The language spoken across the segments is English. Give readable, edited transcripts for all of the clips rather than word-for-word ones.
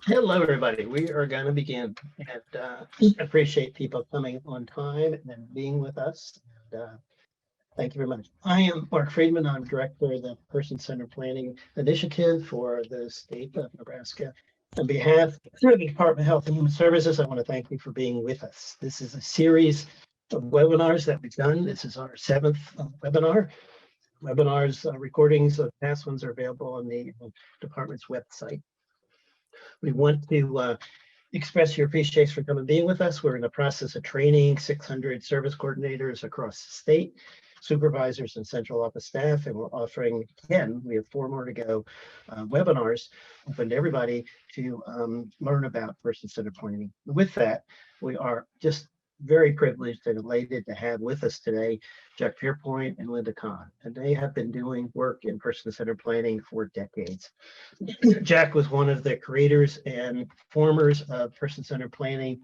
Hello, everybody. We are going to begin, and appreciate people coming on time and being with us. And, thank you very much. I am Mark Friedman. I'm Director of the Person-Centered Planning Initiative for the state of Nebraska. On behalf of the Department of Health and Human Services, I want to thank you for being with us. This is a series of webinars that we've done. This is our 7th webinar. Webinars, recordings of past ones are available on the department's website. We want to express your appreciation for coming and being with us. We're in the process of training 600 service coordinators across the state, supervisors and central office staff, and we're offering 10, we have 4 more to go, webinars open to everybody to learn about person-centered planning. With that, we are just very privileged and elated to have with us today Jack Pearpoint and Lynda Kahn, and they have been doing work in person-centered planning for decades. Jack was one of the creators and formers of person-centered planning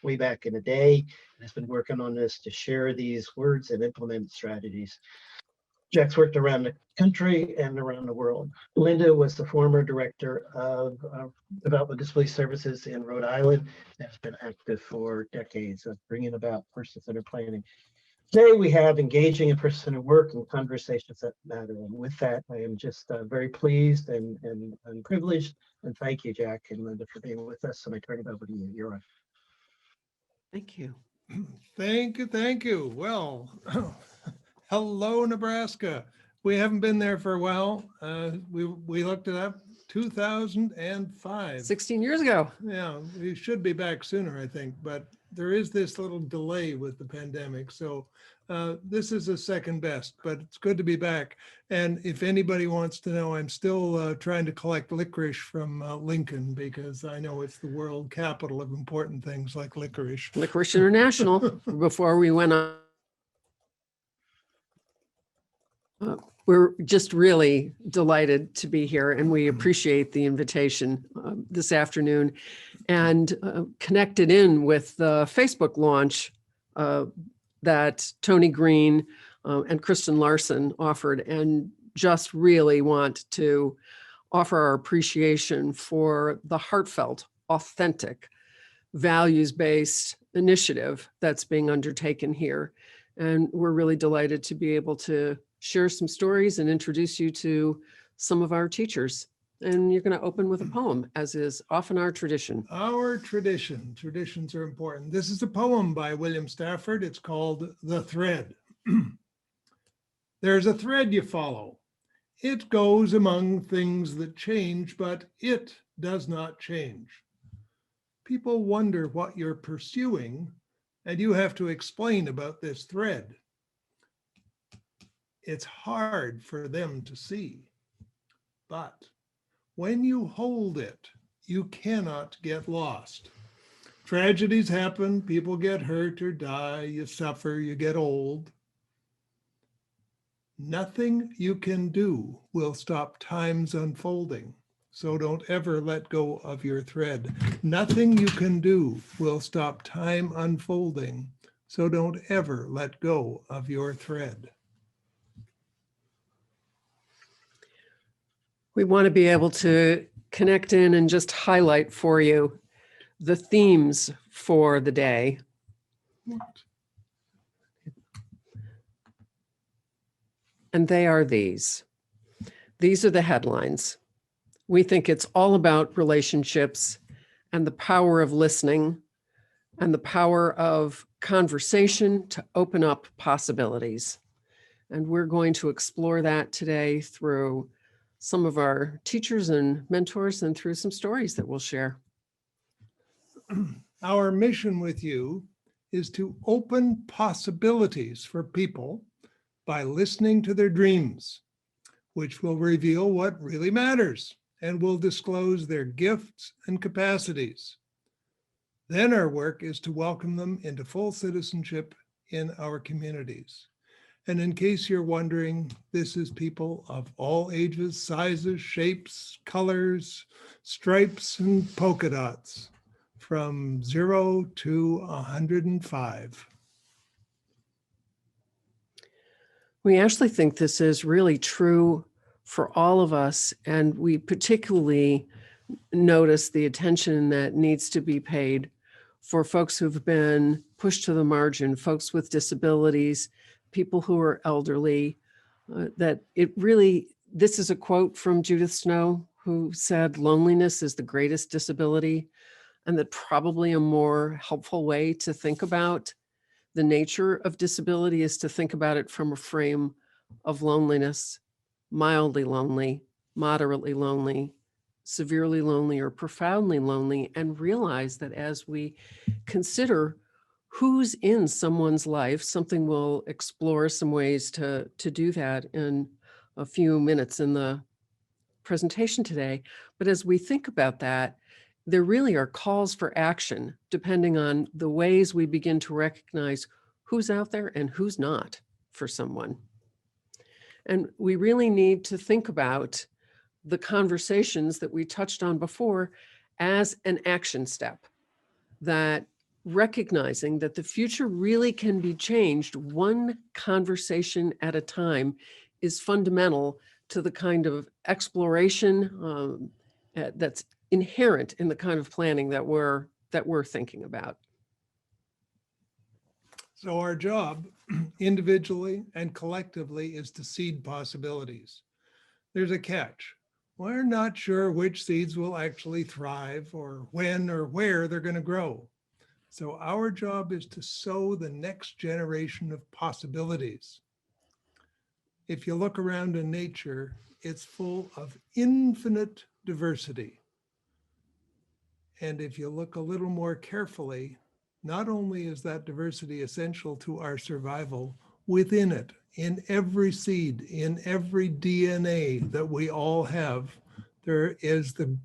way back in the day, and has been working on this to share these words and implement strategies. Jack's worked around the country and around the world. Lynda was the former director of Developmental Disability Services in Rhode Island and has been active for decades of bringing about person-centered planning. Today we have engaging in person-centered work and conversations that matter. And with that, I am just very pleased and privileged. And thank you, Jack and Lynda, for being with us. And I turn it over to you. You're on. Thank you. Thank you. Thank you. Well, hello, Nebraska. We haven't been there for a while. We looked it up, 2005. 16 years ago. Yeah, we should be back sooner, I think, but there is this little delay with the pandemic. So this is a second best, but it's good to be back. And if anybody wants to know, I'm still trying to collect licorice from Lincoln, because I know it's the world capital of important things like licorice. Licorice International, before we went on. We're just really delighted to be here, and we appreciate the invitation this afternoon, and connected in with the Facebook launch that Tony Green and Kristen Larson offered, and just really want to offer our appreciation for the heartfelt, authentic, values-based initiative that's being undertaken here. And we're really delighted to be able to share some stories and introduce you to some of our teachers. And you're going to open with a poem, as is often our tradition. Our tradition. Traditions are important. This is a poem by William Stafford. It's called The Thread. There's a thread you follow. It goes among things that change, but it does not change. People wonder what you're pursuing, and you have to explain about this thread. It's hard for them to see, but when you hold it, you cannot get lost. Tragedies happen, people get hurt or die, you suffer, you get old. Nothing you can do will stop time's unfolding, so don't ever let go of your thread. Nothing you can do will stop time unfolding, so don't ever let go of your thread. We want to be able to connect in and just highlight for you the themes for the day. And they are these. These are the headlines. We think it's all about relationships and the power of listening and the power of conversation to open up possibilities. And we're going to explore that today through some of our teachers and mentors and through some stories that we'll share. Our mission with you is to open possibilities for people by listening to their dreams, which will reveal what really matters and will disclose their gifts and capacities. Then our work is to welcome them into full citizenship in our communities. And in case you're wondering, this is people of all ages, sizes, shapes, colors, stripes, and polka dots, from 0 to 105. We actually think this is really true for all of us, and we particularly notice the attention that needs to be paid for folks who've been pushed to the margin, folks with disabilities, people who are elderly, that it really, this is a quote from Judith Snow, who said, "Loneliness is the greatest disability," and that probably a more helpful way to think about the nature of disability is to think about it from a frame of loneliness, mildly lonely, moderately lonely, severely lonely, or profoundly lonely, and realize that as we consider who's in someone's life, something we'll explore some ways to do that in a few minutes in the presentation today. But as we think about that, there really are calls for action depending on the ways we begin to recognize who's out there and who's not for someone. And we really need to think about the conversations that we touched on before as an action step, that recognizing that the future really can be changed one conversation at a time is fundamental to the kind of exploration that's inherent in the kind of planning that we're thinking about. So our job, individually and collectively, is to seed possibilities. There's a catch. We're not sure which seeds will actually thrive or when or where they're going to grow. So our job is to sow the next generation of possibilities. If you look around in nature, it's full of infinite diversity. And if you look a little more carefully, not only is that diversity essential to our survival, within it, in every seed, in every DNA that we all have, there is the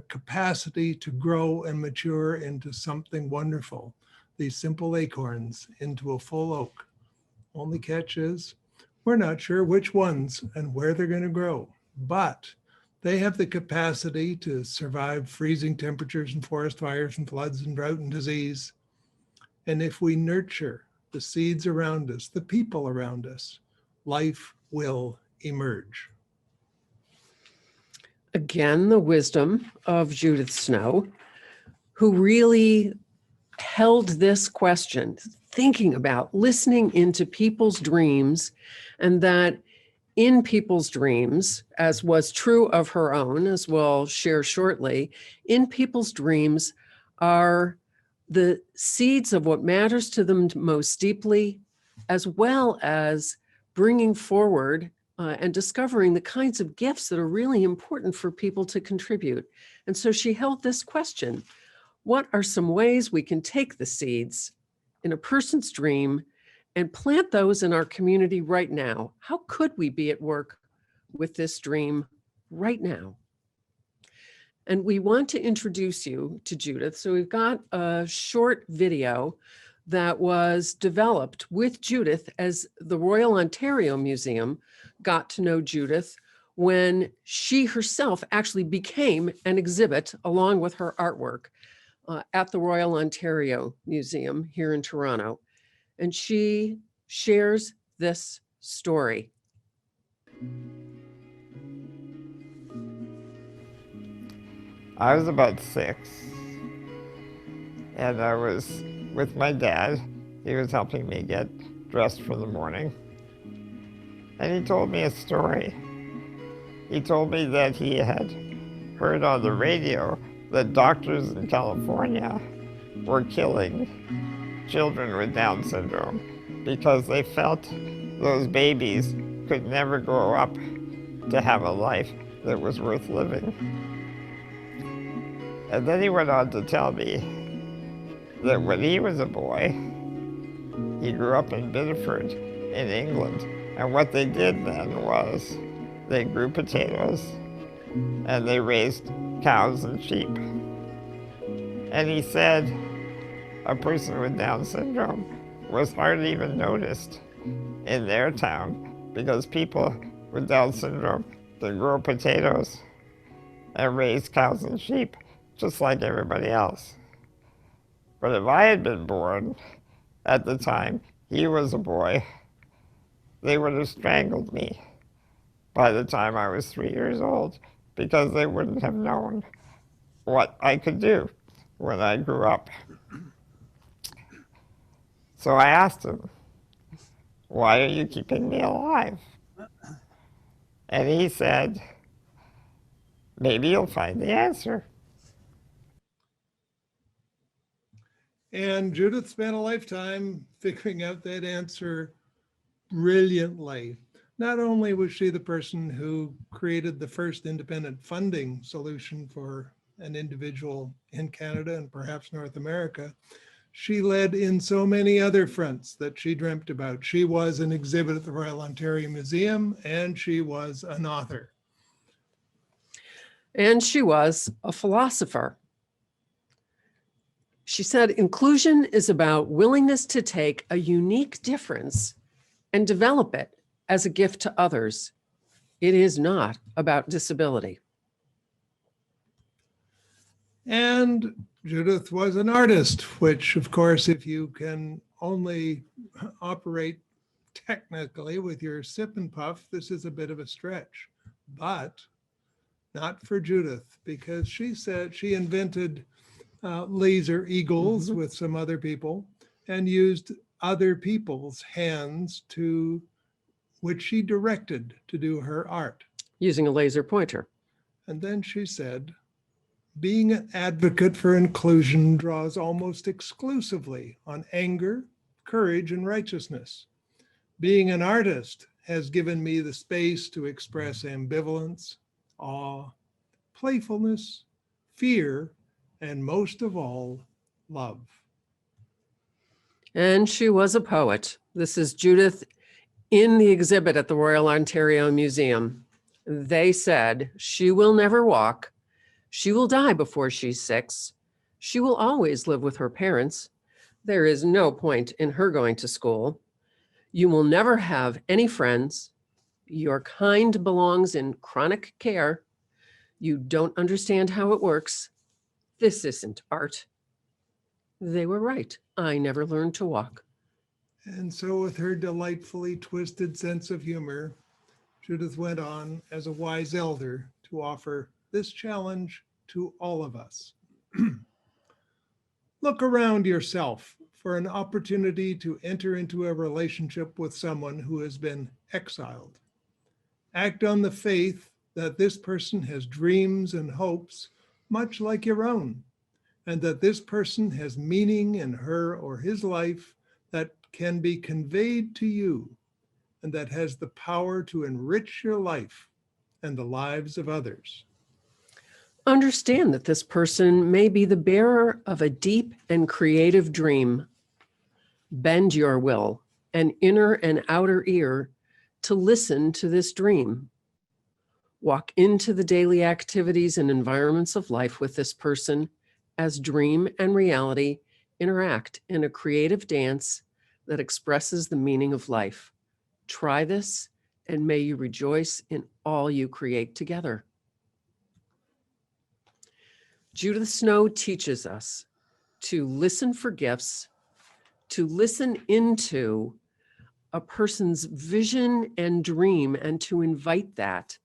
capacity to grow and mature into something wonderful. These simple acorns into a full oak. Only catch is, we're not sure which ones and where they're going to grow, but they have the capacity to survive freezing temperatures and forest fires and floods and drought and disease. And if we nurture the seeds around us, the people around us, life will emerge. Again, the wisdom of Judith Snow, who really held this question, thinking about listening into people's dreams, and that in people's dreams, as was true of her own, as we'll share shortly, in people's dreams are the seeds of what matters to them most deeply, as well as bringing forward and discovering the kinds of gifts that are really important for people to contribute. And so she held this question: what are some ways we can take the seeds in a person's dream and plant those in our community right now? How could we be at work with this dream right now? And we want to introduce you to Judith. So we've got a short video that was developed with Judith as the Royal Ontario Museum got to know Judith when she herself actually became an exhibit along with her artwork at the Royal Ontario Museum here in Toronto. And she shares this story. I was about 6, and I was with my dad. He was helping me get dressed for the morning. And he told me a story. He told me that he had heard on the radio that doctors in California were killing children with Down syndrome because they felt those babies could never grow up to have a life that was worth living. And then he went on to tell me that when he was a boy, he grew up in Biddeford in England. And what they did then was they grew potatoes and they raised cows and sheep. And he said a person with Down syndrome was hardly even noticed in their town because people with Down syndrome, they grow potatoes and raise cows and sheep just like everybody else. But if I had been born at the time he was a boy, they would have strangled me by the time I was 3 years old because they wouldn't have known what I could do when I grew up. So I asked him, "Why are you keeping me alive?" And he said, "Maybe you'll find the answer." And Judith spent a lifetime figuring out that answer brilliantly. Not only was she the person who created the first independent funding solution for an individual in Canada and perhaps North America, she led in so many other fronts that she dreamt about. She was an exhibit at the Royal Ontario Museum, and she was an author. And she was a philosopher. She said, inclusion is about willingness to take a unique difference and develop it as a gift to others. It is not about disability. And Judith was an artist, which, of course, if you can only operate technically with your sip and puff, this is a bit of a stretch. But not for Judith, because she said she invented laser eagles with some other people and used other people's hands to, which she directed to do her art. Using a laser pointer. And then she said, being an advocate for inclusion draws almost exclusively on anger, courage, and righteousness. Being an artist has given me the space to express ambivalence, awe, playfulness, fear, and most of all, love. And she was a poet. This is Judith in the exhibit at the Royal Ontario Museum. They said, she will never walk. She will die before she's 6. She will always live with her parents. There is no point in her going to school. You will never have any friends. Your kind belongs in chronic care. You don't understand how it works. This isn't art. They were right. I never learned to walk. And so with her delightfully twisted sense of humor, Judith went on as a wise elder to offer this challenge to all of us. Look around yourself for an opportunity to enter into a relationship with someone who has been exiled. Act on the faith that this person has dreams and hopes much like your own, and that this person has meaning in her or his life that can be conveyed to you and that has the power to enrich your life and the lives of others. Understand that this person may be the bearer of a deep and creative dream. Bend your will, an inner and outer ear, to listen to this dream. Walk into the daily activities and environments of life with this person as dream and reality interact in a creative dance that expresses the meaning of life. Try this, and may you rejoice in all you create together. Judith Snow teaches us to listen for gifts, to listen into a person's vision and dream, and to invite that,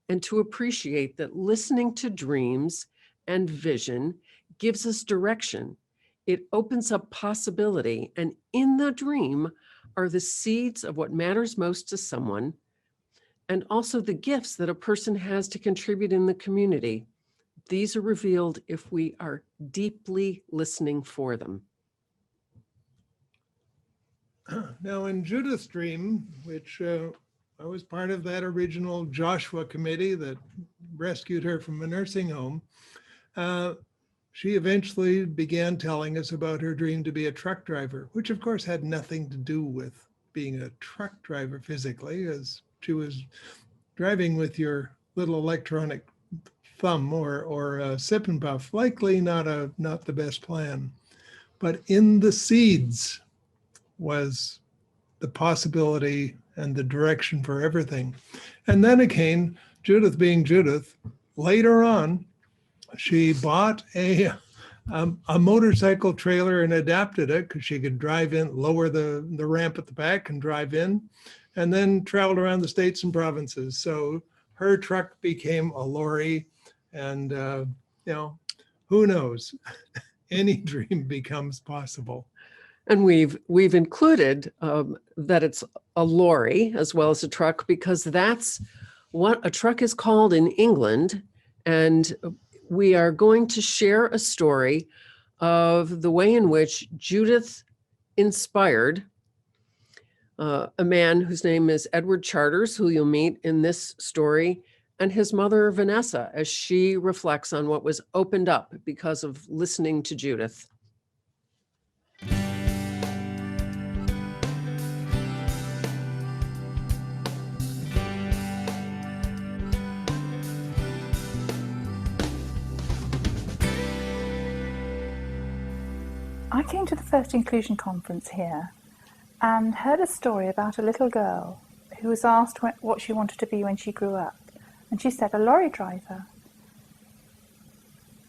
and to appreciate that listening to dreams and vision gives us direction. It opens up possibility, and in the dream are the seeds of what matters most to someone, and also the gifts that a person has to contribute in the community. These are revealed if we are deeply listening for them. Now in Judith's dream, which I was part of that original Joshua committee that rescued her from a nursing home, she eventually began telling us about her dream to be a truck driver, which of course had nothing to do with being a truck driver physically, as she was driving with your little electronic thumb or a sip and puff, likely not the best plan. But in the seeds was the possibility and the direction for everything. And then again, Judith being Judith, later on, she bought a motorcycle trailer and adapted it because she could drive in, lower the ramp at the back and drive in, and then traveled around the states and provinces. So her truck became a lorry, and who knows? Any dream becomes possible. And we've included that it's a lorry as well as a truck, because that's what a truck is called in England. And we are going to share a story of the way in which Judith inspired a man whose name is Edward Charters, who you'll meet in this story, and his mother, Vanessa, as she reflects on what was opened up because of listening to Judith. I came to the first inclusion conference here and heard a story about a little girl who was asked what she wanted to be when she grew up. And she said, a lorry driver.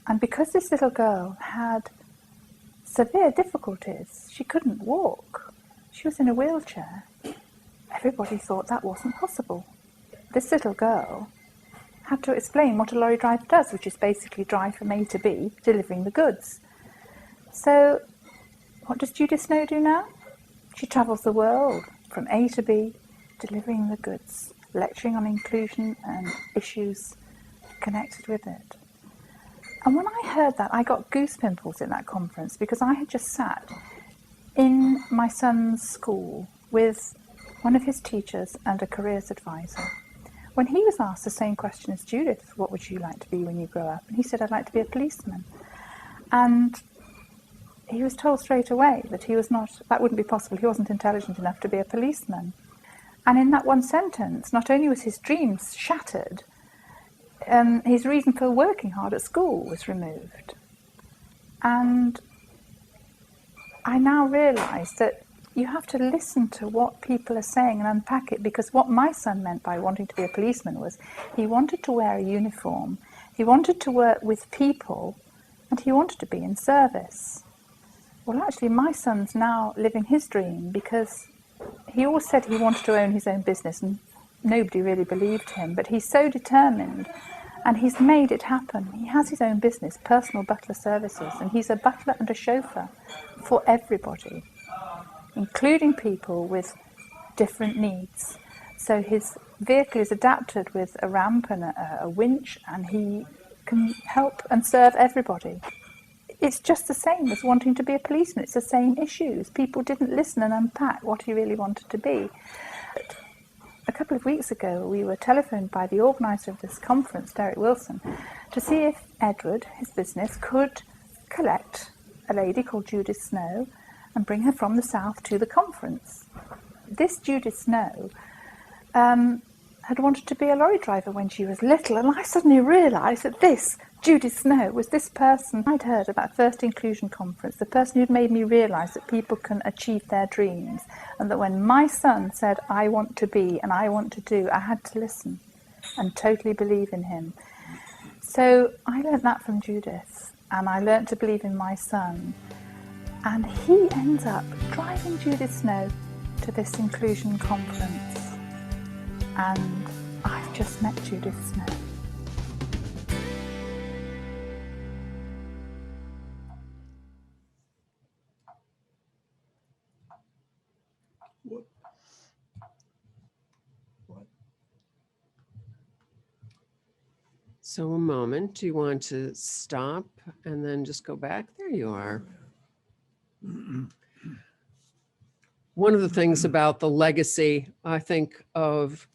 And because this little girl had severe difficulties, she couldn't walk, she was in a wheelchair, everybody thought that wasn't possible. This little girl had to explain what a lorry driver does, which is basically drive from A to B, delivering the goods. So what does Judith Snow do now? She travels the world from A to B, delivering the goods, lecturing on inclusion and issues connected with it. And when I heard that, I got goose pimples in that conference, because I had just sat in my son's school with one of his teachers and a careers advisor. When he was asked the same question as Judith, what would you like to be when you grow up? And he said, I'd like to be a policeman. And he was told straight away that that wouldn't be possible. He wasn't intelligent enough to be a policeman. And in that one sentence, not only was his dreams shattered, his reason for working hard at school was removed. And I now realise that you have to listen to what people are saying and unpack it, because what my son meant by wanting to be a policeman was he wanted to wear a uniform, he wanted to work with people, and he wanted to be in service. Well, actually, my son's now living his dream, because he always said he wanted to own his own business and nobody really believed him, but he's so determined and he's made it happen. He has his own business, Personal Butler Services, and he's a butler and a chauffeur for everybody, including people with different needs. So his vehicle is adapted with a ramp and a winch, and he can help and serve everybody. It's just the same as wanting to be a policeman. It's the same issues. People didn't listen and unpack what he really wanted to be. A couple of weeks ago, we were telephoned by the organiser of this conference, Derek Wilson, to see if Edward, his business, could collect a lady called Judith Snow and bring her from the south to the conference. This Judith Snow had wanted to be a lorry driver when she was little, and I suddenly realised that this Judith Snow was this person I'd heard about First Inclusion Conference, the person who'd made me realise that people can achieve their dreams, and that when my son said, I want to be and I want to do, I had to listen and totally believe in him. So I learnt that from Judith, and I learnt to believe in my son, and he ends up driving Judith Snow to this inclusion conference. And I've just met Judith Snow. So a moment, do you want to stop and then just go back? There you are. One of the things about the legacy, I think, of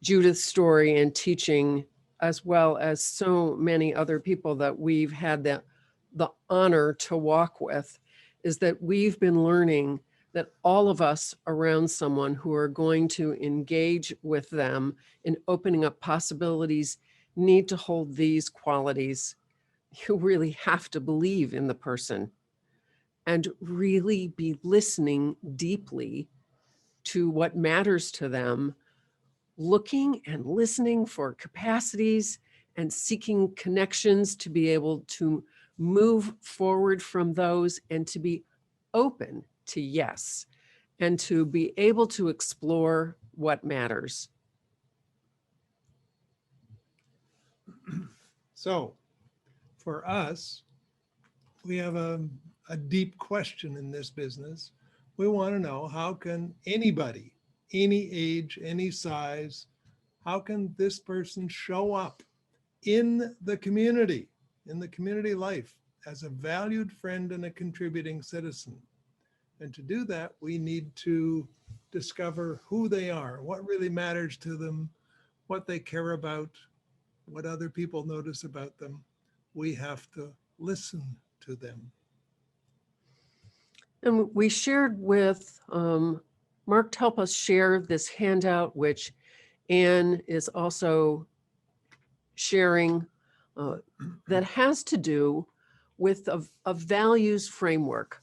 Judith's story and teaching, as well as so many other people that we've had the honor to walk with, is that we've been learning that all of us around someone who are going to engage with them in opening up possibilities need to hold these qualities. You really have to believe in the person and really be listening deeply to what matters to them, looking and listening for capacities and seeking connections to be able to move forward from those, and to be open to yes, and to be able to explore what matters. So for us, we have a deep question in this business. We want to know, how can anybody, any age, any size, how can this person show up in the community life as a valued friend and a contributing citizen? And to do that, we need to discover who they are, what really matters to them, what they care about, what other people notice about them. We have to listen to them. And we shared with Mark to help us share this handout, which Anne is also sharing, that has to do with a values framework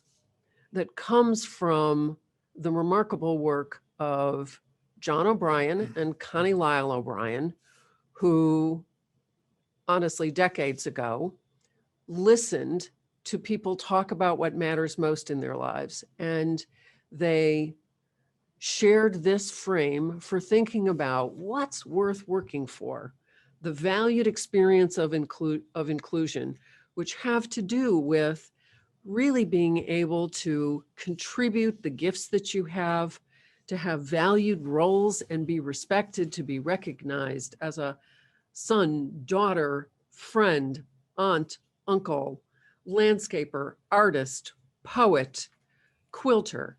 that comes from the remarkable work of John O'Brien and Connie Lyle O'Brien, who honestly decades ago listened to people talk about what matters most in their lives. And they shared this frame for thinking about what's worth working for, the valued experience of inclusion, which have to do with really being able to contribute the gifts that you have, to have valued roles and be respected, to be recognized as a son, daughter, friend, aunt, uncle, landscaper, artist, poet, quilter,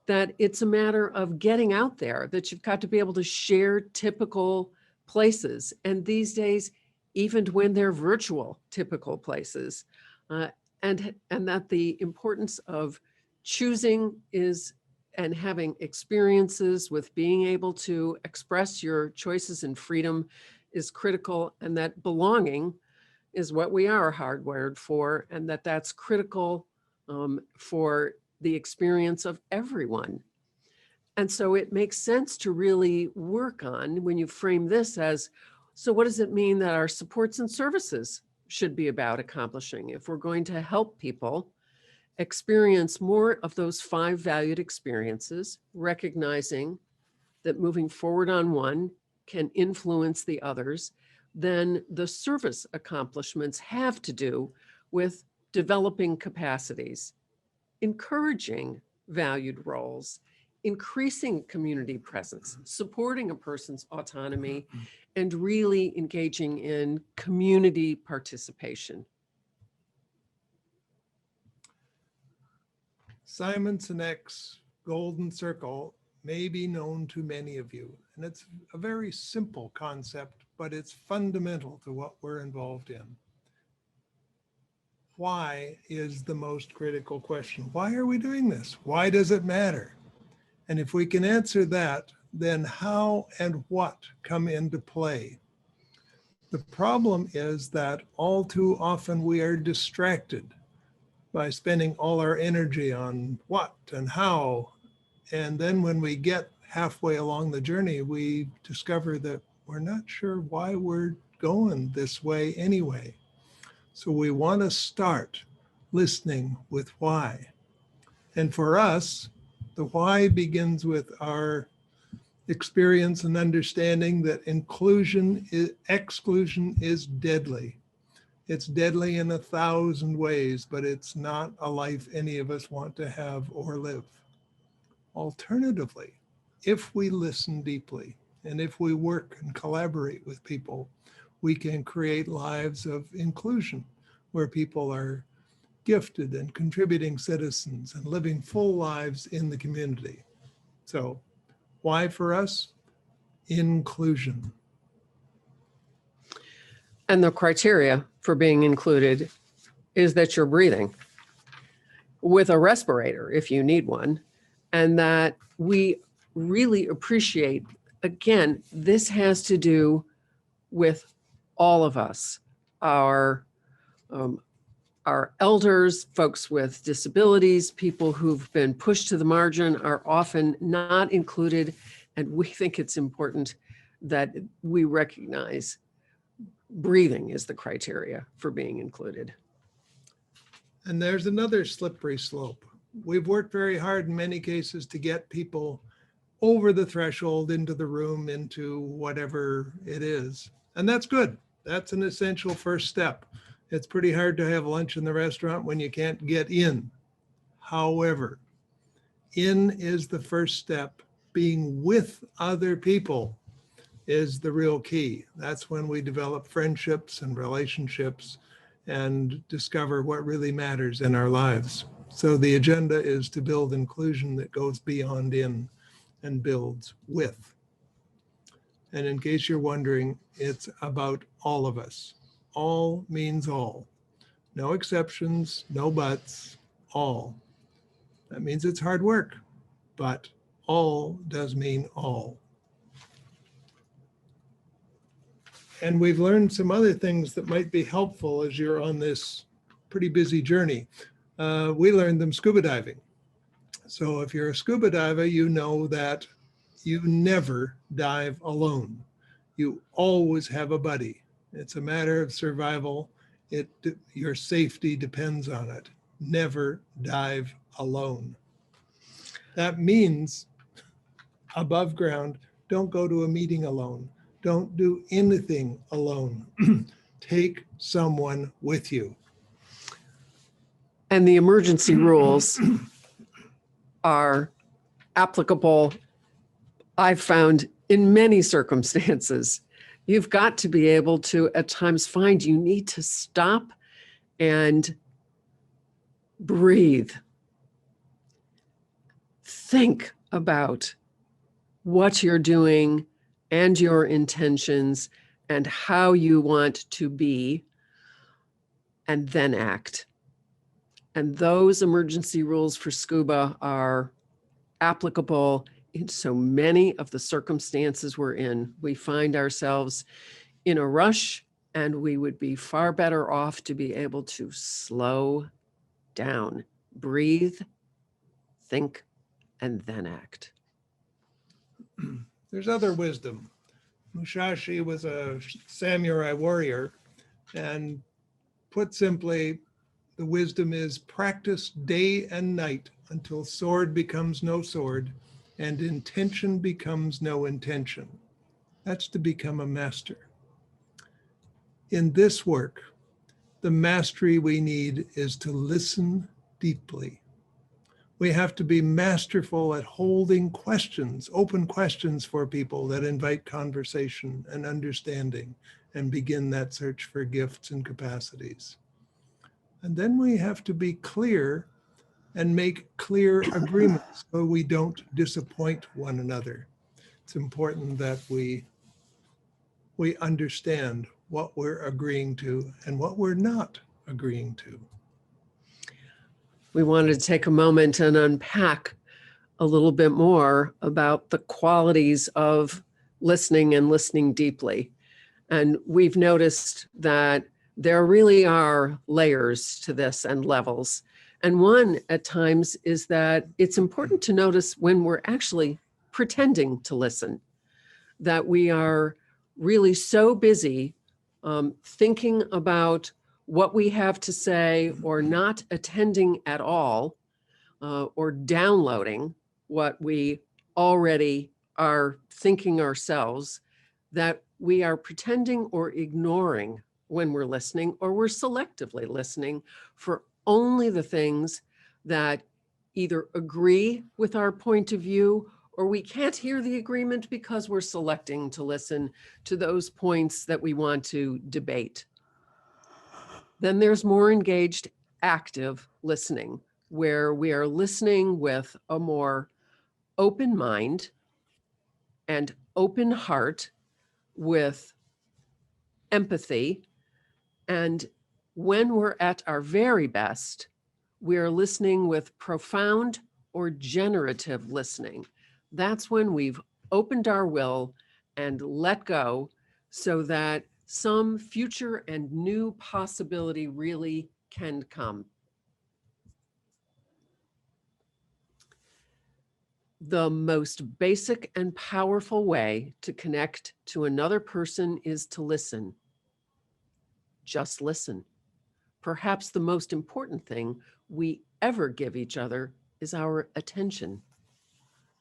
that it's a matter of getting out there, that you've got to be able to share typical places. And these days, even when they're virtual typical places, and that the importance of choosing is and having experiences with being able to express your choices and freedom is critical, and that belonging is what we are hardwired for, and that's critical for the experience of everyone. And so it makes sense to really work on, when you frame this as, so what does it mean that our supports and services should be about accomplishing if we're going to help people experience more of those 5 valued experiences, recognizing that moving forward on one can influence the others, then the service accomplishments have to do with developing capacities, encouraging valued roles, increasing community presence, supporting a person's autonomy, and really engaging in community participation. Simon Sinek's golden circle may be known to many of you, and it's a very simple concept, but it's fundamental to what we're involved in. Why is the most critical question? Why are we doing this? Why does it matter? And if we can answer that, then how and what come into play? The problem is that all too often we are distracted by spending all our energy on what and how. And then when we get halfway along the journey, we discover that we're not sure why we're going this way anyway. So we want to start listening with why. And for us, the why begins with our experience and understanding that exclusion is deadly. It's deadly in 1,000 ways, but it's not a life any of us want to have or live. Alternatively, if we listen deeply and if we work and collaborate with people, we can create lives of inclusion where people are gifted and contributing citizens and living full lives in the community. So why for us? Inclusion. And the criteria for being included is that you're breathing with a respirator if you need one, and that we really appreciate, again, this has to do with all of us, our elders, folks with disabilities, people who've been pushed to the margin are often not included. And we think it's important that we recognize breathing is the criteria for being included. And there's another slippery slope. We've worked very hard in many cases to get people over the threshold, into the room, into whatever it is. And that's good. That's an essential first step. It's pretty hard to have lunch in the restaurant when you can't get in. However, in is the first step. Being with other people is the real key. That's when we develop friendships and relationships and discover what really matters in our lives. So the agenda is to build inclusion that goes beyond in and builds with. And in case you're wondering, it's about all of us. All means all. No exceptions, no buts, all. That means it's hard work, but all does mean all. And we've learned some other things that might be helpful as you're on this pretty busy journey. We learned them scuba diving. So if you're a scuba diver, you know that you never dive alone. You always have a buddy. It's a matter of survival. Your safety depends on it. Never dive alone. That means above ground, don't go to a meeting alone. Don't do anything alone. Take someone with you. And the emergency rules are applicable, I've found, in many circumstances. You've got to be able to, at times, find you need to stop and breathe. Think about what you're doing and your intentions and how you want to be, and then act. And those emergency rules for scuba are applicable in so many of the circumstances we're in. We find ourselves in a rush, and we would be far better off to be able to slow down, breathe, think, and then act. There's other wisdom. Musashi was a samurai warrior, and put simply, the wisdom is practice day and night until sword becomes no sword and intention becomes no intention. That's to become a master. In this work, the mastery we need is to listen deeply. We have to be masterful at holding questions, open questions for people that invite conversation and understanding and begin that search for gifts and capacities. And then we have to be clear and make clear agreements so we don't disappoint one another. It's important that we understand what we're agreeing to and what we're not agreeing to. We wanted to take a moment and unpack a little bit more about the qualities of listening and listening deeply. And we've noticed that there really are layers to this and levels. And one at times is that it's important to notice when we're actually pretending to listen, that we are really so busy thinking about what we have to say or not attending at all, or downloading what we already are thinking ourselves, that we are pretending or ignoring when we're listening, or we're selectively listening for only the things that either agree with our point of view, or we can't hear the agreement because we're selecting to listen to those points that we want to debate. Then there's more engaged, active listening, where we are listening with a more open mind and open heart, with empathy. And when we're at our very best, we're listening with profound or generative listening. That's when we've opened our will and let go so that some future and new possibility really can come. The most basic and powerful way to connect to another person is to listen. Just listen. Perhaps the most important thing we ever give each other is our attention.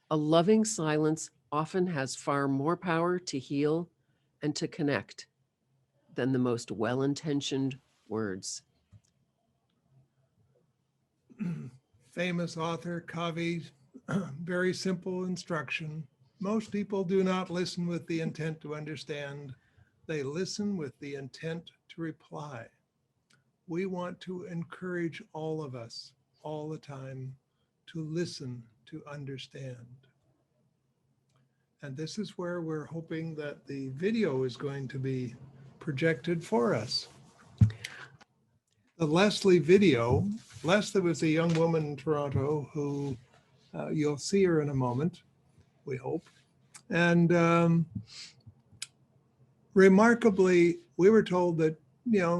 A loving silence often has far more power to heal and to connect than the most well-intentioned words. Famous author Covey, very simple instruction. Most people do not listen with the intent to understand. They listen with the intent to reply. We want to encourage all of us all the time to listen, to understand. And this is where we're hoping that the video is going to be projected for us. The Leslie video, Leslie was a young woman in Toronto who you'll see her in a moment, we hope. And remarkably, we were told that,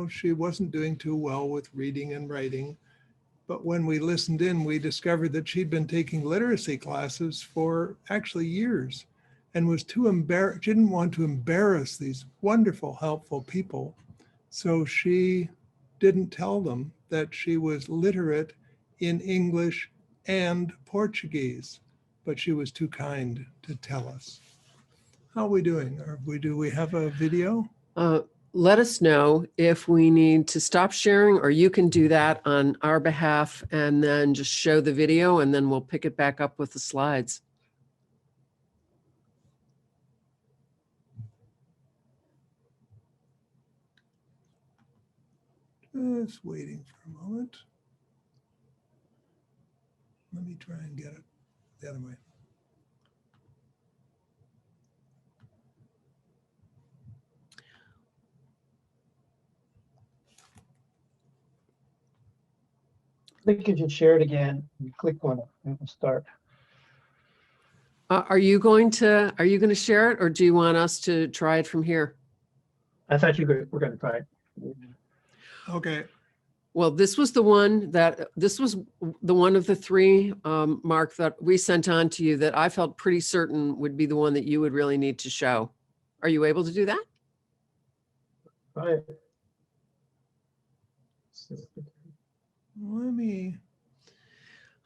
she wasn't doing too well with reading and writing. But when we listened in, we discovered that she'd been taking literacy classes for actually years and was too embarrassed, didn't want to embarrass these wonderful, helpful people. So she didn't tell them that she was literate in English and Portuguese, but she was too kind to tell us. How are we doing? Do we have a video? Let us know if we need to stop sharing, or you can do that on our behalf and then just show the video, and then we'll pick it back up with the slides. Just waiting for a moment. Let me try and get it the other way. I think you should share it again. You click on it and it'll start. Are you going to share it, or do you want us to try it from here? I thought you were going to try it. Okay. Well, this was the one of the three, Mark, that we sent on to you that I felt pretty certain would be the one that you would really need to show. Are you able to do that? Right. Let me.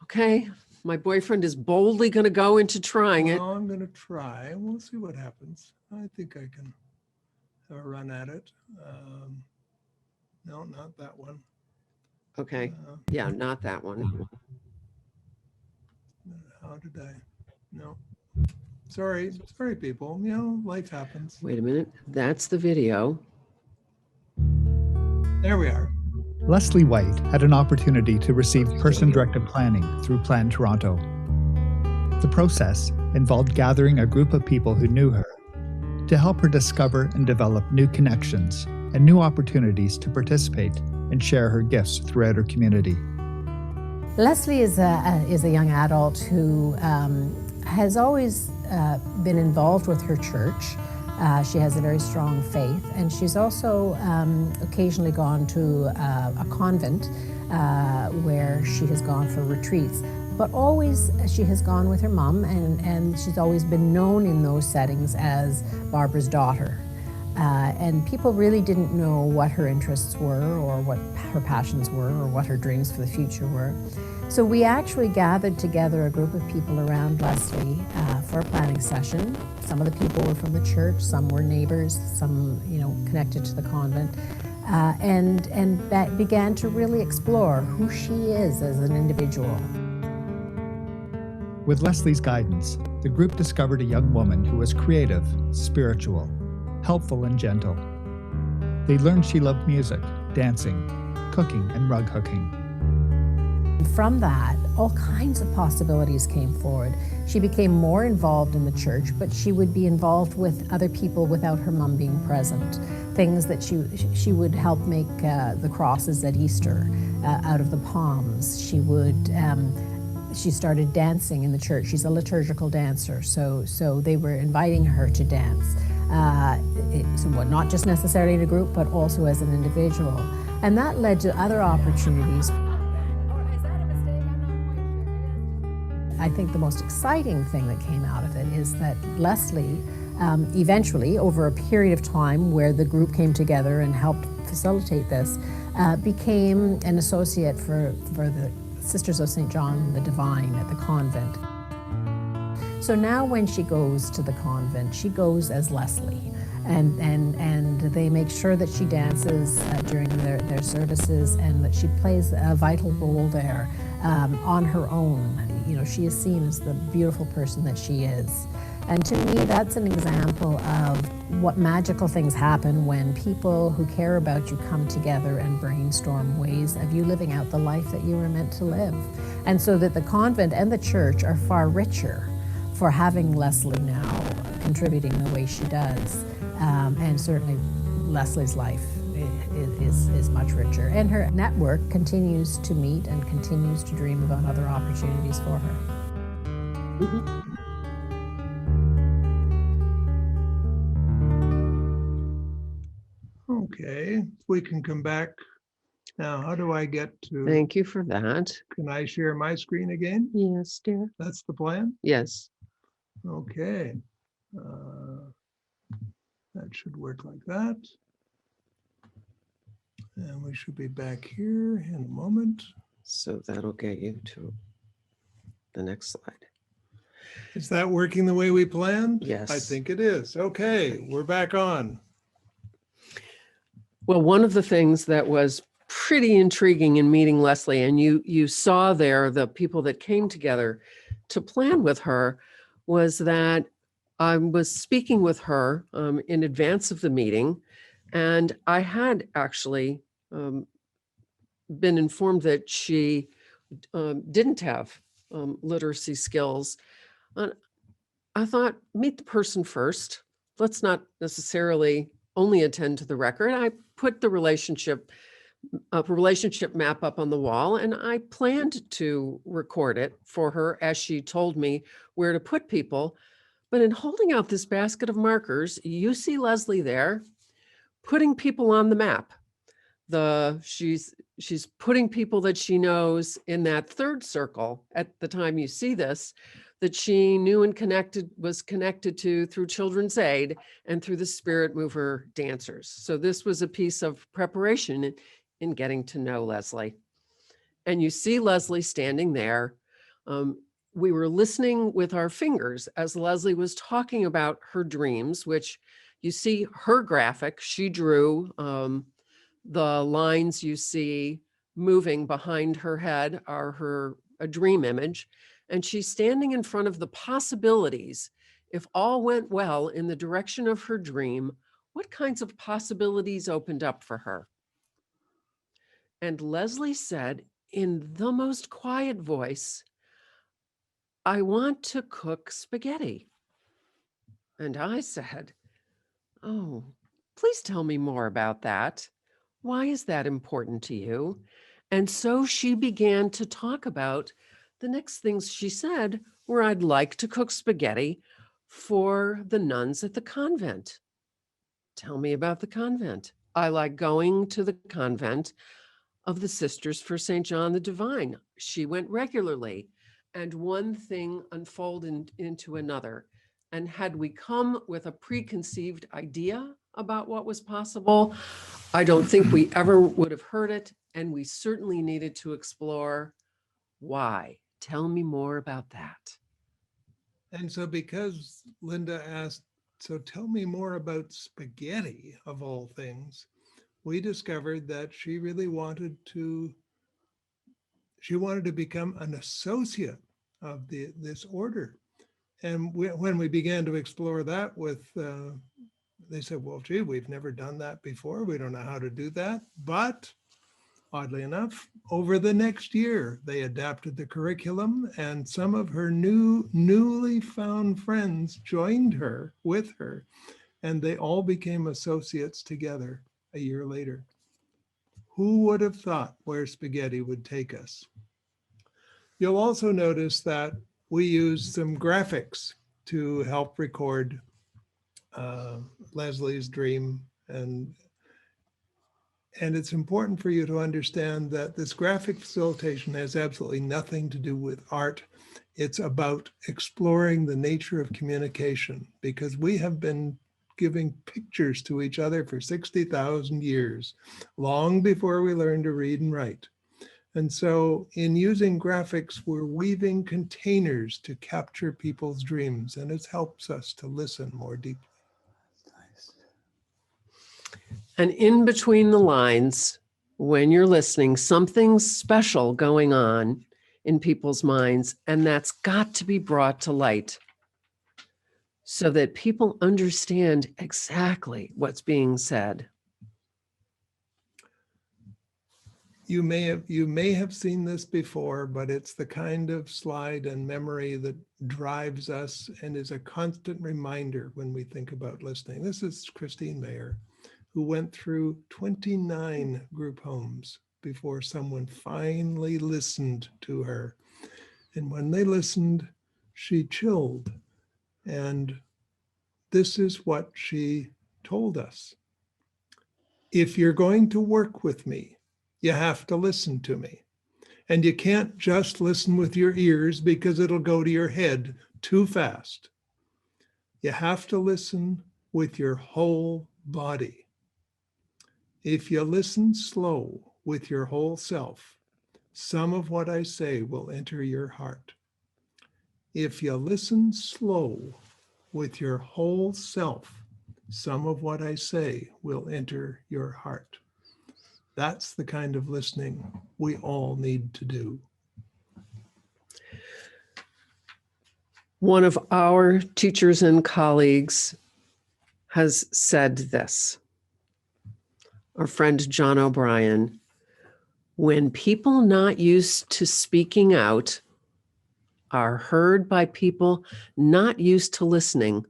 Okay. My boyfriend is boldly going to go into trying it. Well, I'm going to try. We'll see what happens. I think I can have a run at it. No, not that one. Okay. Yeah, not that one. How did I? No. Sorry, people. Life happens. Wait a minute. That's the video. There we are. Leslie White had an opportunity to receive person-directed planning through Plan Toronto. The process involved gathering a group of people who knew her to help her discover and develop new connections and new opportunities to participate and share her gifts throughout her community. Leslie is a young adult who has always been involved with her church. She has a very strong faith, and she's also occasionally gone to a convent where she has gone for retreats. But always she has gone with her mom, and she's always been known in those settings as Barbara's daughter. And people really didn't know what her interests were, or what her passions were, or what her dreams for the future were. So we actually gathered together a group of people around Leslie for a planning session. Some of the people were from the church, some were neighbors, some connected to the convent, and began to really explore who she is as an individual. With Leslie's guidance, the group discovered a young woman who was creative, spiritual, helpful, and gentle. They learned she loved music, dancing, cooking, and rug hooking. From that, all kinds of possibilities came forward. She became more involved in the church, but she would be involved with other people without her mom being present. Things that she would help make the crosses at Easter out of the palms. She started dancing in the church. She's a liturgical dancer, so they were inviting her to dance. Not just necessarily in a group, but also as an individual. And that led to other opportunities. I think the most exciting thing that came out of it is that Leslie eventually, over a period of time where the group came together and helped facilitate this, became an associate for the Sisters of St. John the Divine at the convent. So now when she goes to the convent, she goes as Leslie. and they make sure that she dances during their services, and that she plays a vital role there on her own. You know, she is seen as the beautiful person that she is. And to me, that's an example of what magical things happen when people who care about you come together and brainstorm ways of you living out the life that you were meant to live. And so that the convent and the church are far richer for having Leslie now contributing the way she does. And certainly Leslie's life is much richer. And her network continues to meet and continues to dream about other opportunities for her. Mhm. Okay, we can come back. Now, how do I get to, Thank you for that. can I share my screen again? Yes, dear. That's the plan? Yes. Okay. That should work like that. And we should be back here in a moment. So that'll get you to the next slide. Is that working the way we planned? Yes. I think it is. Okay, we're back on. Well, one of the things that was pretty intriguing in meeting Leslie, and you saw there the people that came together to plan with her, was that I was speaking with her in advance of the meeting, and I had actually been informed that she didn't have literacy skills. I thought, meet the person first. Let's not necessarily only attend to the record. I put the relationship map up on the wall, and I planned to record it for her as she told me where to put people. But in holding out this basket of markers, you see Leslie there putting people on the map. She's putting people that she knows in that third circle at the time you see this, that she knew and was connected to through Children's Aid and through the Spirit Mover dancers. So this was a piece of preparation in getting to know Leslie. And you see Leslie standing there. We were listening with our fingers as Leslie was talking about her dreams, which you see her graphic. She drew the lines you see moving behind her head are a dream image. And she's standing in front of the possibilities. If all went well in the direction of her dream, what kinds of possibilities opened up for her? And Leslie said in the most quiet voice, I want to cook spaghetti. And I said, oh, please tell me more about that. Why is that important to you? And so she began to talk about the next things she said were, I'd like to cook spaghetti for the nuns at the convent. Tell me about the convent. I like going to the convent of the Sisters for St. John the Divine. She went regularly, and one thing unfolded into another. And had we come with a preconceived idea about what was possible, I don't think we ever would have heard it. And we certainly needed to explore why. Tell me more about that. And so because Lynda asked, so tell me more about spaghetti of all things, we discovered that she really wanted to become an associate of this order. And when we began to explore that with, they said, well, gee, we've never done that before. We don't know how to do that. But oddly enough, over the next year, they adapted the curriculum, and some of her newly found friends joined her with her, and they all became associates together a year later. Who would have thought where spaghetti would take us? You'll also notice that we used some graphics to help record Leslie's dream, and it's important for you to understand that this graphic facilitation has absolutely nothing to do with art. It's about exploring the nature of communication, because we have been giving pictures to each other for 60,000 years, long before we learned to read and write. And so in using graphics, we're weaving containers to capture people's dreams, and it helps us to listen more deeply. And in between the lines, when you're listening, something's special going on in people's minds, and that's got to be brought to light so that people understand exactly what's being said. You may have seen this before, but it's the kind of slide and memory that drives us and is a constant reminder when we think about listening. This is Christine Mayer, who went through 29 group homes before someone finally listened to her. And when they listened, she chilled. And this is what she told us. If you're going to work with me, you have to listen to me. And you can't just listen with your ears because it'll go to your head too fast. You have to listen with your whole body. If you listen slow with your whole self, some of what I say will enter your heart. If you listen slow with your whole self, some of what I say will enter your heart. That's the kind of listening we all need to do. One of our teachers and colleagues has said this. Our friend John O'Brien, when people not used to speaking out are heard by people not used to listening,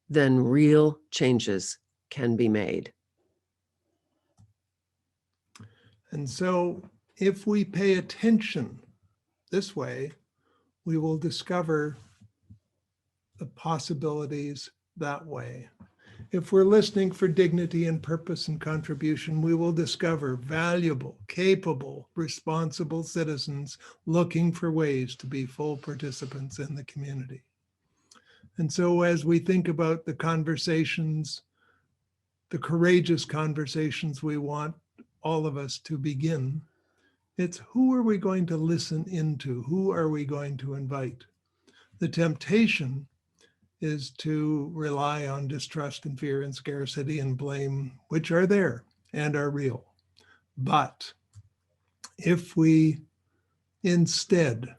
then real changes can be made. And so if we pay attention this way, we will discover the possibilities that way. If we're listening for dignity and purpose and contribution, we will discover valuable, capable, responsible citizens looking for ways to be full participants in the community. And so as we think about the conversations, the courageous conversations we want all of us to begin, it's who are we going to listen into? Who are we going to invite? The temptation is to rely on distrust and fear and scarcity and blame, which are there and are real. But if we instead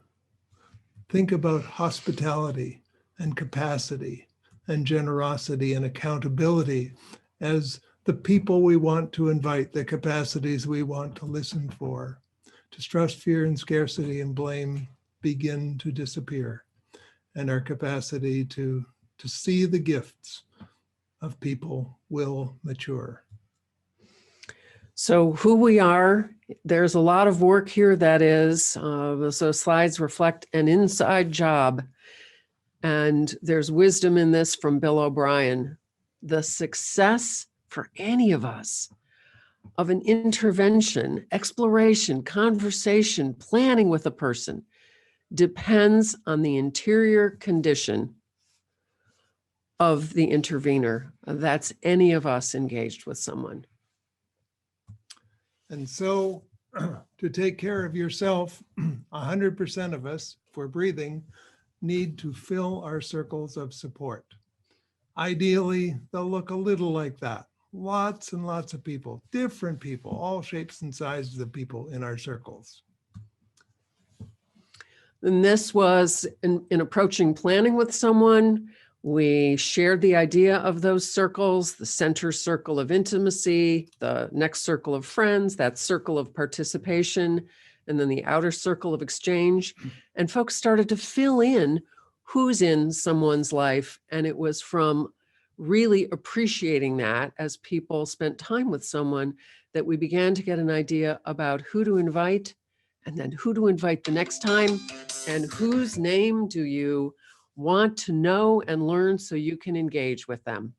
think about hospitality and capacity and generosity and accountability as the people we want to invite, the capacities we want to listen for, distrust, fear, and scarcity and blame begin to disappear, and our capacity to see the gifts of people will mature. So who we are, there's a lot of work here that is, so slides reflect an inside job. And there's wisdom in this from Bill O'Brien. The success for any of us of an intervention, exploration, conversation, planning with a person depends on the interior condition of the intervener. That's any of us engaged with someone. And so to take care of yourself, 100% of us, if we're breathing, need to fill our circles of support. Ideally, they'll look a little like that. Lots and lots of people, different people, all shapes and sizes of people in our circles. And this was in approaching planning with someone. We shared the idea of those circles, the center circle of intimacy, the next circle of friends, that circle of participation, and then the outer circle of exchange. And folks started to fill in who's in someone's life. And it was from really appreciating that as people spent time with someone that we began to get an idea about who to invite, and then who to invite the next time, and whose name do you want to know and learn so you can engage with them.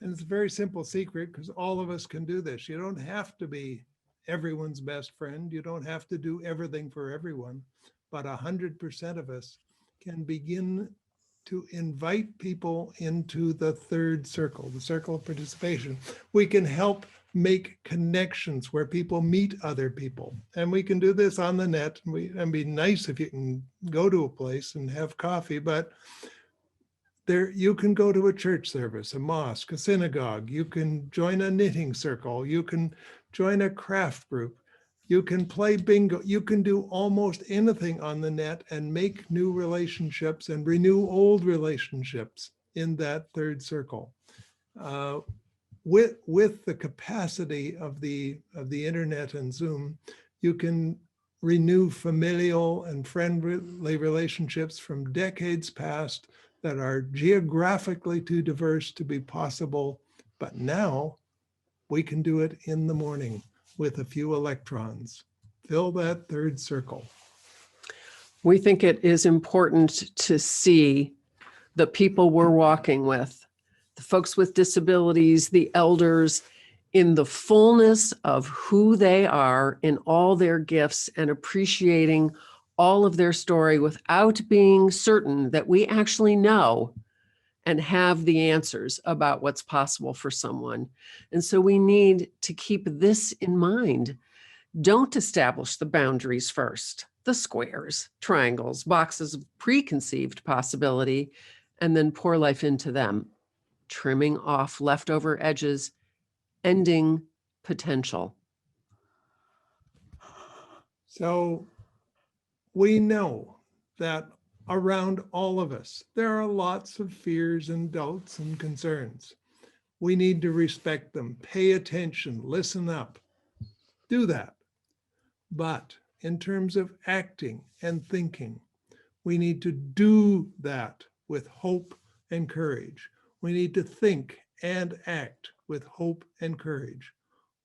And it's a very simple secret because all of us can do this. You don't have to be everyone's best friend. You don't have to do everything for everyone, but 100% of us can begin to invite people into the third circle, the circle of participation. We can help make connections where people meet other people. And we can do this on the net. It'd be nice if you can go to a place and have coffee, but There, you can go to a church service, a mosque, a synagogue. You can join a knitting circle. You can join a craft group. You can play bingo. You can do almost anything on the net and make new relationships and renew old relationships in that third circle. With the capacity of the internet and Zoom, you can renew familial and friendly relationships from decades past that are geographically too diverse to be possible. But now we can do it in the morning with a few electrons. Fill that third circle. We think it is important to see the people we're walking with, the folks with disabilities, the elders, in the fullness of who they are, in all their gifts, and appreciating all of their story without being certain that we actually know and have the answers about what's possible for someone. And so we need to keep this in mind. Don't establish the boundaries first, the squares, triangles, boxes of preconceived possibility, and then pour life into them, trimming off leftover edges, ending potential. So we know that around all of us, there are lots of fears and doubts and concerns. We need to respect them, pay attention, listen up, do that. But in terms of acting and thinking, we need to do that with hope and courage. We need to think and act with hope and courage,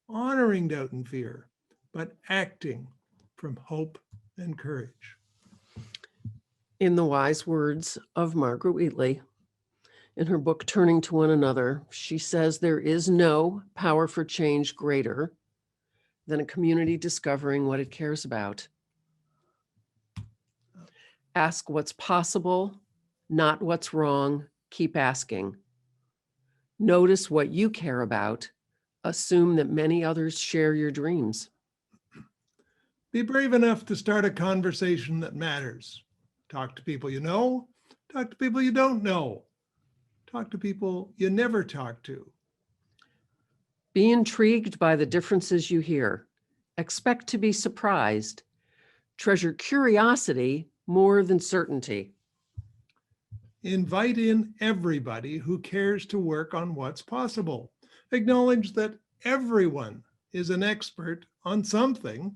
honoring doubt and fear, but acting from hope and courage. In the wise words of Margaret Wheatley, in her book, Turning to One Another, she says there is no power for change greater than a community discovering what it cares about. Ask what's possible, not what's wrong. Keep asking. Notice what you care about. Assume that many others share your dreams. Be brave enough to start a conversation that matters. Talk to people you know, talk to people you don't know. Talk to people you never talk to. Be intrigued by the differences you hear. Expect to be surprised. Treasure curiosity more than certainty. Invite in everybody who cares to work on what's possible. Acknowledge that everyone is an expert on something.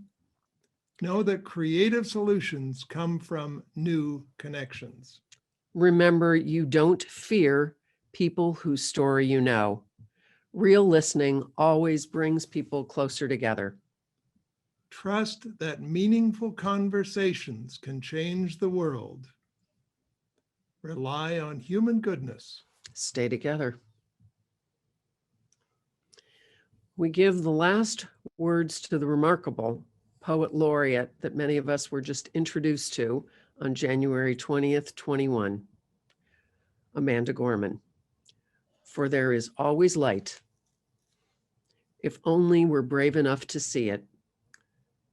Know that creative solutions come from new connections. Remember, you don't fear people whose story you know. Real listening always brings people closer together. Trust that meaningful conversations can change the world. Rely on human goodness. Stay together. We give the last words to the remarkable poet laureate that many of us were just introduced to on January 20th, 21, Amanda Gorman. For there is always light, if only we're brave enough to see it.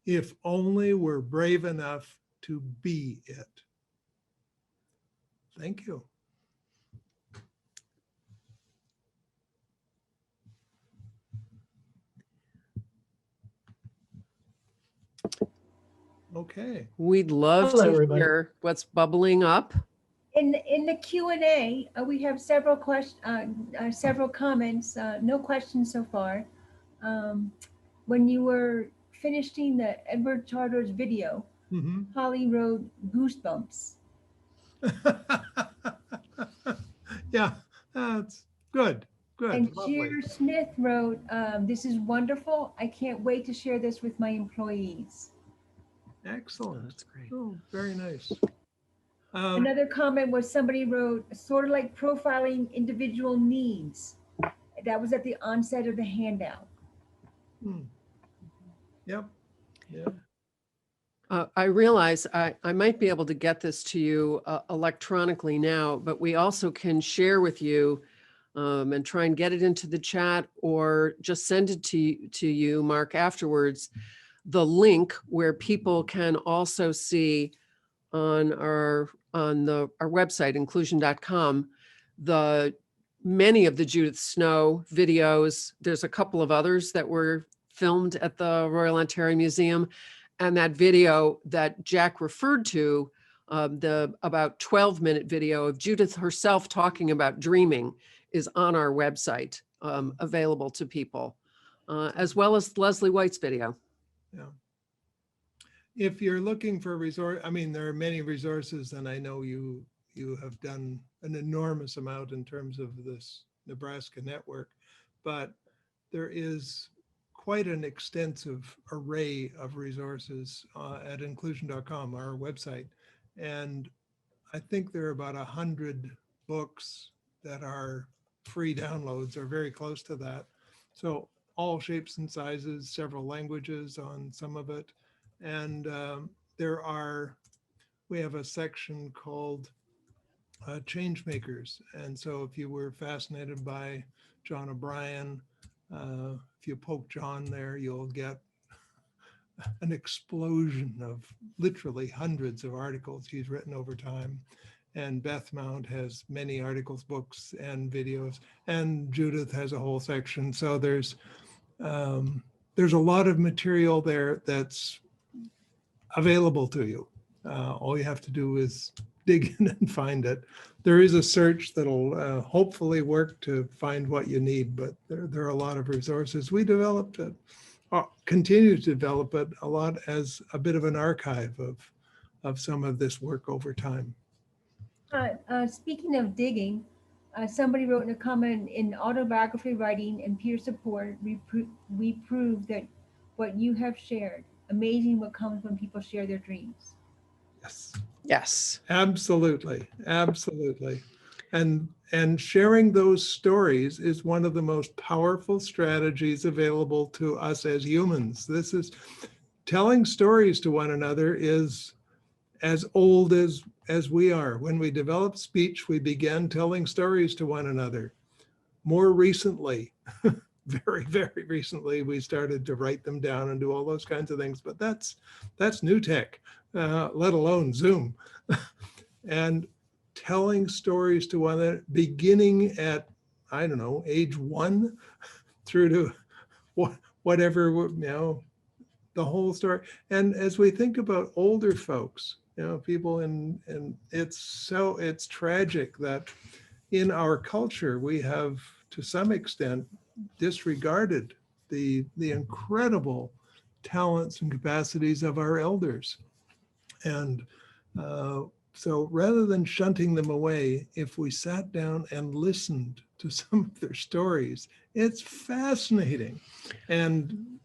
If only we're brave enough to be it. Thank you. Okay. We'd love Hello, to everybody. hear what's bubbling up. In the Q&A, we have several several comments. No questions so far. When you were finishing the Edward Charter's video, Holly wrote goosebumps. Yeah, that's good. Good. And Lovely. Cheer Smith wrote, "This is wonderful. I can't wait to share this with my employees." Excellent. Oh, that's great. Oh, very nice. Another comment was somebody wrote, sort of like profiling individual needs. That was at the onset of the handout. Yep. Yeah. I realize I might be able to get this to you electronically now, but we also can share with you and try and get it into the chat or just send it to you, Mark, afterwards, the link where people can also see on our website, inclusion.com, many of the Judith Snow videos. There's a couple of others that were filmed at the Royal Ontario Museum. And that video that Jack referred to, the about 12-minute video of Judith herself talking about dreaming, is on our website, available to people, as well as Leslie White's video. Yeah. If you're looking for a resource, I mean, there are many resources, and I know you have done an enormous amount in terms of this Nebraska network, but there is quite an extensive array of resources at inclusion.com, our website. And I think there are about 100 books that are free downloads or very close to that. So all shapes and sizes, several languages on some of it. And we have a section called Change Makers. And so if you were fascinated by John O'Brien, if you poke John there, you'll get an explosion of literally hundreds of articles he's written over time. And Beth Mount has many articles, books, and videos. And Judith has a whole section. So there's a lot of material there that's available to you. All you have to do is dig in and find it. There is a search that'll hopefully work to find what you need, but there are a lot of resources. We developed it, continue to develop it a lot as a bit of an archive of some of this work over time. Speaking of digging, somebody wrote in a comment, in autobiography writing and peer support, we prove that what you have shared, amazing what comes when people share their dreams. Yes. Yes. Absolutely. Absolutely. And sharing those stories is one of the most powerful strategies available to us as humans. This is telling stories to one another is as old as we are. When we developed speech, we began telling stories to one another. More recently, very, very recently, we started to write them down and do all those kinds of things. But that's new tech, let alone Zoom. And telling stories to one another, beginning at, I don't know, age 1 through to whatever, the whole story. And as we think about older folks, people and it's tragic that in our culture, we have to some extent disregarded the incredible talents and capacities of our elders. And so rather than shunting them away, if we sat down and listened to some of their stories, it's fascinating. And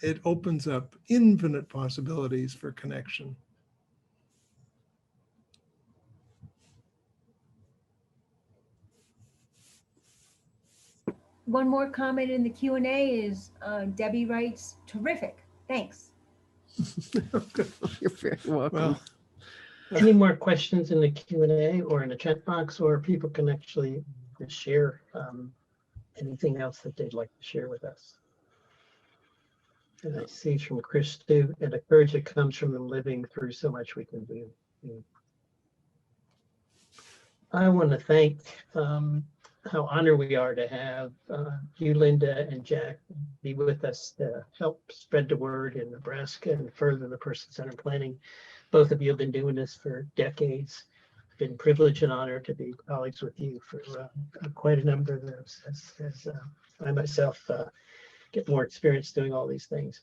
it opens up infinite possibilities for connection. One more comment in the Q&A is Debbie writes, terrific, thanks. You're very welcome. Well, Any more questions in the Q&A or in the chat box, or people can actually share anything else that they'd like to share with us? And I see from Chris too, and the courage that comes from them living through so much we can do. I want to thank how honored we are to have you, Lynda, and Jack be with us to help spread the word in Nebraska and further the person-centered planning. Both of you have been doing this for decades. It's been a privilege and honor to be colleagues with you for quite a number of those as I myself get more experience doing all these things.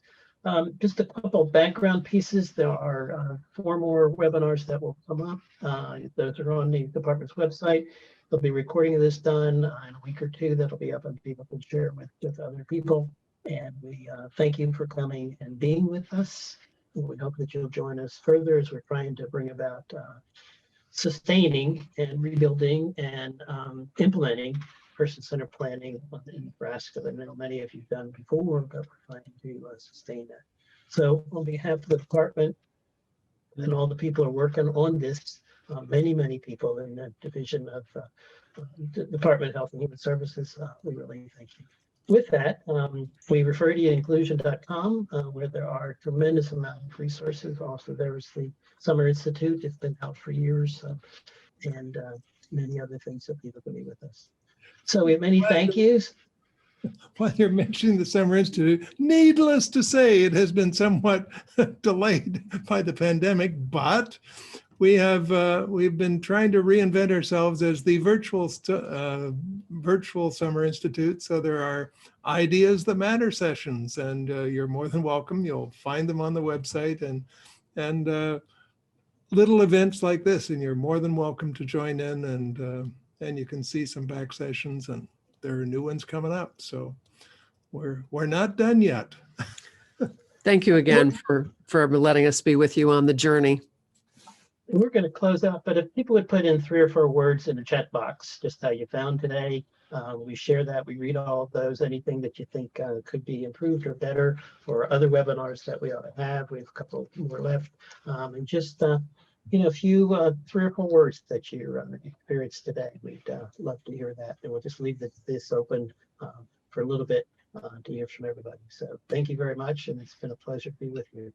Just a couple background pieces. There are 4 more webinars that will come up. Those are on the department's website. There'll be recording of this done in a week or 2 that'll be up and people can share with other people. And we thank you for coming and being with us. We hope that you'll join us further as we're trying to bring about sustaining and rebuilding and implementing person-centered planning in Nebraska that I know many of you have done before, but we're trying to sustain that. So on behalf of the department and all the people who are working on this, many people in the division of the Department of Health and Human Services, we really thank you. with that, we refer you to inclusion.com, where there are a tremendous amount of resources. Also, there's the Summer Institute. It's been out for years, and many other things that people can be with us. So we have many thank yous. While you're mentioning the Summer Institute, needless to say, it has been somewhat delayed by the pandemic, but we've been trying to reinvent ourselves as the virtual Summer Institute. So there are Ideas That Matter sessions, and you're more than welcome. You'll find them on the website, and little events like this, and you're more than welcome to join in, and you can see some back sessions, and there are new ones coming up. So we're not done yet. Thank you again for letting us be with you on the journey. We're going to close out, but if people would put in 3 or 4 words in the chat box, just how you found today, we share that, we read all of those, anything that you think could be improved or better, or other webinars that we ought to have. We have a couple more left, and just a few 3 or 4 words that you experienced today. We'd love to hear that, and we'll just leave this open for a little bit to hear from everybody. So thank you very much, and it's been a pleasure to be with you.